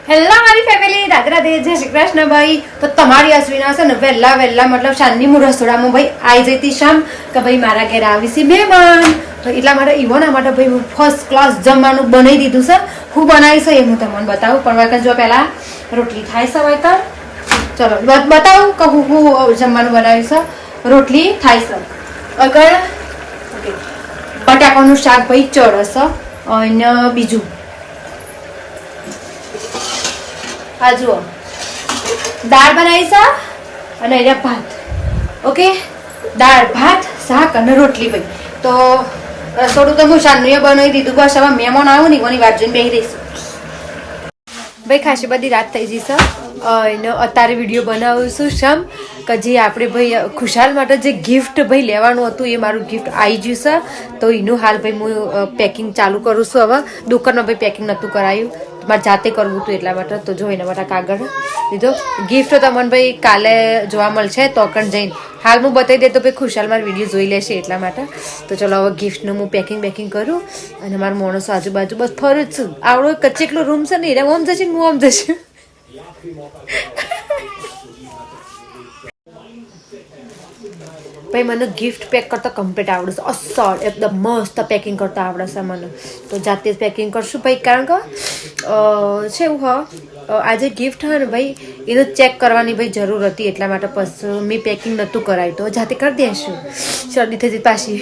Hello મારી family, Radhe Radhe, જય શ્રી કૃષ્ણ ભાઈ. તો તમારી અશ્વિના છે ને વહેલા મતલબ શાંતિ હું રસોડામાં ભાઈ આવી જતી શામ કે ભાઈ મારા ઘરે આવી છે મહેમાન. તો એટલા માટે ઈવોના માટે ભાઈ હું ફર્સ્ટ ક્લાસ જમવાનું બનાવી દીધું છે. હું બનાવીશ એ હું તમને બતાવું, પણ વાકન જો પહેલા રોટલી થાય છે વાકન. ચલો બતાવું કે હું જમવાનું બનાવ્યું છે. રોટલી થાય છે અગર બટાકાનું શાક ભાઈ ચડશે અને બીજું હા જુઓ દાળ બનાવી છે અને અહીંયા ભાત. ઓકે, દાળ ભાત શાક અને રોટલી ભાઈ. તો રસોડું તો હું શાનનું બનાવી દીધું. બસ હવે મહેમાન આવું ને કોની વાત જોઈને બેસી રહીશું ભાઈ. ખાસી બધી રાત થઈ જશે અને અત્યારે વિડીયો બનાવું છું શમ કે જે આપણે ભાઈ ખુશાલ માટે જે ગિફ્ટ ભાઈ લેવાનું હતું એ મારું ગિફ્ટ આવી ગયું છે. તો એનું હાલ ભાઈ હું પેકિંગ ચાલુ કરું છું. હવે દુકાનમાં ભાઈ પેકિંગ નહોતું કરાયું, મારે જાતે કરવું હતું એટલા માટે. તો જો એના માટે કાગળ લીધો. ગિફ્ટ તમને ભાઈ કાલે જોવા મળશે તો કણ જઈને હાલ હું બતાવી દે તો ભાઈ ખુશાલ મારો વિડીયો જોઈ લેશે એટલા માટે. તો ચલો હવે ગિફ્ટનું હું પેકિંગ કરું અને મારા માણસો આજુબાજુ બસ ફરું જ છું. આવડો કચેકલો રૂમ છે ને એને ઓમ જશે હું ઓમ જશે. ભાઈ મને ગિફ્ટ પેક કરતા કમ્પ્લીટ આવડે છે. અસર એકદમ મસ્ત પેકિંગ કરતા આવડે છે મને. તો જાતે જ પેકિંગ કરશું ભાઈ, કારણ કે છે એવું હા આજે ગિફ્ટ હોય ને ભાઈ એને ચેક કરવાની ભાઈ જરૂર હતી એટલા માટે પછી મેં પેકિંગ નહોતું કરાવ્યું. તો જાતે કરી દઈશું. શરદી થઈ જઈ પાછી.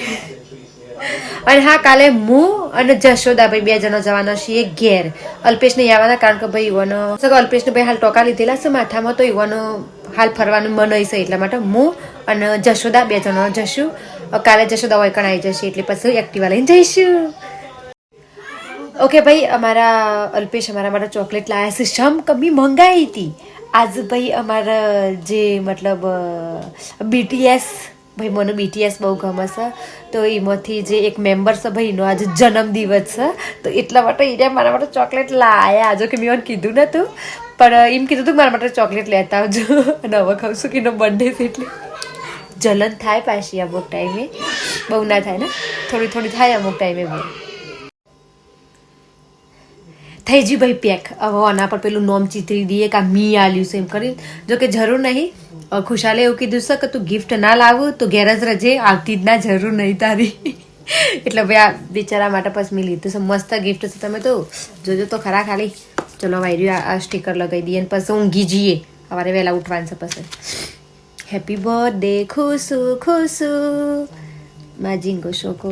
અને હા કાલે હું અને જશોદા ભાઈ 2 જણા જવાના છીએ ઘેર. અલ્પેશ નહીં આવવાના કારણ કે ભાઈ યુવાનો અલ્પેશને ભાઈ હાલ ટોકા લીધેલા છે માથામાં. તો યુવાનો હાલ ફરવાનું મન હશે એટલા માટે હું અને જશોદા 2 જણા જશું. કાલે જશોદા વૈકણ આવી જશે એટલે પછી એક્ટિવા લઈને જઈશું. ઓકે ભાઈ, અમારા અલ્પેશ અમારા માટે ચોકલેટ લાવ્યા છે. શમ કમી મંગાવી હતી આજ ભાઈ. અમારા જે મતલબ BTS ભાઈ, મને BTS બહુ ગમે છે. તો એમાંથી જે એક મેમ્બર છે ભાઈ એનો આજે જન્મદિવસ છે. તો એટલા માટે એને મારા માટે ચોકલેટ લાવ્યા. જો કે મેં મને કીધું નહોતું પણ એમ કીધું હતું મારા માટે ચોકલેટ લેતા આવજો. અને હવે ખાઉં છું કે એનો બર્થડે છે એટલે જલન થાય પાછી અમુક ટાઈમે. બહુ ના થાય ને, થોડી થાય અમુક ટાઈમે. બહુ થઈ ગયું ભાઈ પેક. હવે આના પર પેલું નોમ ચિતરી દઈએ કે આ મી આલ્યું છે એમ કરી. જો કે જરૂર નહીં. ખુશાલે એવું કીધું છે કે તું ગિફ્ટ ના લાવું તો ઘેર જ રજે, આવતી જ ના જરૂર નહીં તારી. એટલે ભાઈ આ બિચારા માટે પછી મેં લીધું છે. મસ્ત ગિફ્ટ છે, તમે તો જોજો તો ખરા ખાલી. ચલો વાયર્યું આ સ્ટીકર લગાવી દઈએ અને પછી ઊંઘી જઈએ. સવારે વહેલા ઉઠવાનું છે પછી. હેપી બર્થડે ખુશુ ખુશુ મા જીંગો શોકો.